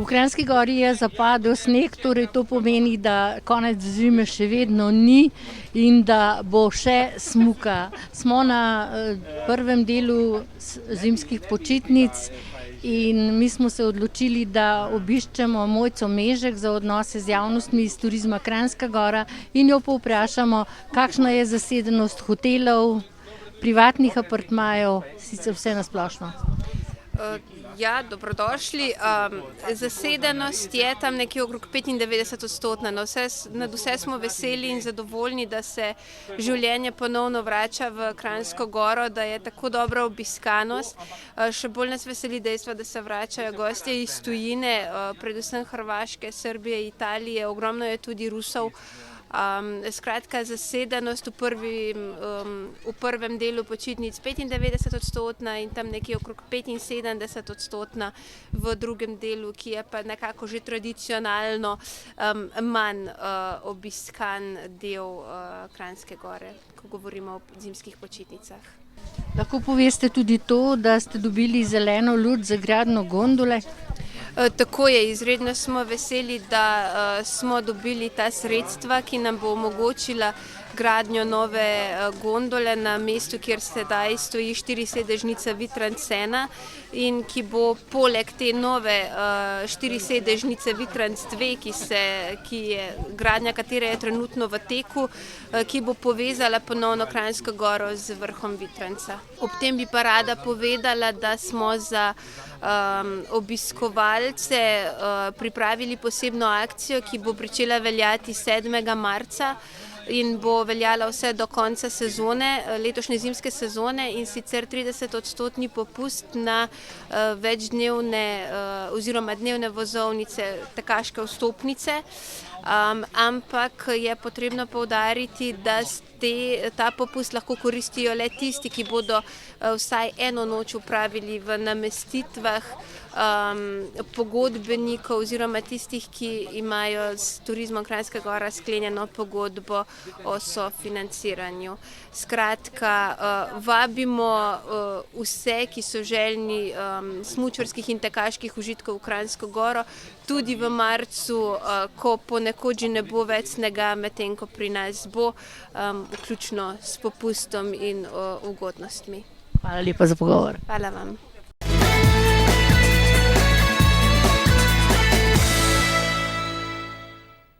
Kranjski Gori je zapadel sneg, torej to pomeni, da konec zime še vedno ni in da bo še smuka. Smo na prvem delu zimskih počitnic in mi smo se odločili, da obiščemo Mojco Mežek za odnose z javnostmi iz Turizma Kranjska Gora in jo povprašamo, kakšna je zasedenost hotelov, privatnih apartmajev, sicer vse na splošno. Ja, dobrodošli. Zasedenost je tam nekje okrog 95-odstotna. Nad vse smo veseli in zadovoljni, da se življenje ponovno vrača v Kranjsko Goro, da je tako dobra obiskanost. Še bolj nas veseli dejstvo, da se vračajo gostje iz tujine, predvsem Hrvaške, Srbije, Italije, ogromno je tudi Rusov. Skratka, zasedenost v prvem delu počitnic 95-odstotna in tam nekje okrog 75-odstotna v drugem delu, ki je pa nekako že tradicionalno manj obiskan del Kranjske Gore, ko govorimo o zimskih počitnicah. Lahko poveste tudi to, da ste dobili zeleno luč za gradnjo gondole? Tako je, izredno smo veseli, da smo dobili ta sredstva, ki nam bo omogočila gradnjo nove gondole na mestu, kjer sedaj stoji štirisedežnica Vitrans 1 in ki bo poleg te nove štirisedežnice Vitrans 2, gradnja katere je trenutno v teku, ki bo povezala ponovno Kranjsko Goro z vrhom Vitransa. Ob tem bi pa rada povedala, da smo za obiskovalce pripravili posebno akcijo, ki bo pričela veljati 7. marca in bo veljala vse do konca sezone, letošnje zimske sezone, in sicer 30-odstotni popust na večdnevne oziroma dnevne vozovnice, tekaške vstopnice. Ampak je potrebno poudariti, da ta popust lahko koristijo le tisti, ki bodo vsaj eno noč opravili v namestitvah pogodbenikov oziroma tistih, ki imajo s Turizmom Kranjska Gora sklenjeno pogodbo o sofinanciranju. Skratka, vabimo vse, ki so željni smučarskih in tekaških užitkov v Kranjsko Goro, tudi v marcu, ko ponekod že ne bo več snega, medtem ko pri nas bo, vključno s popustom in ugodnostmi. Hvala lepa za pogovor. Hvala vam.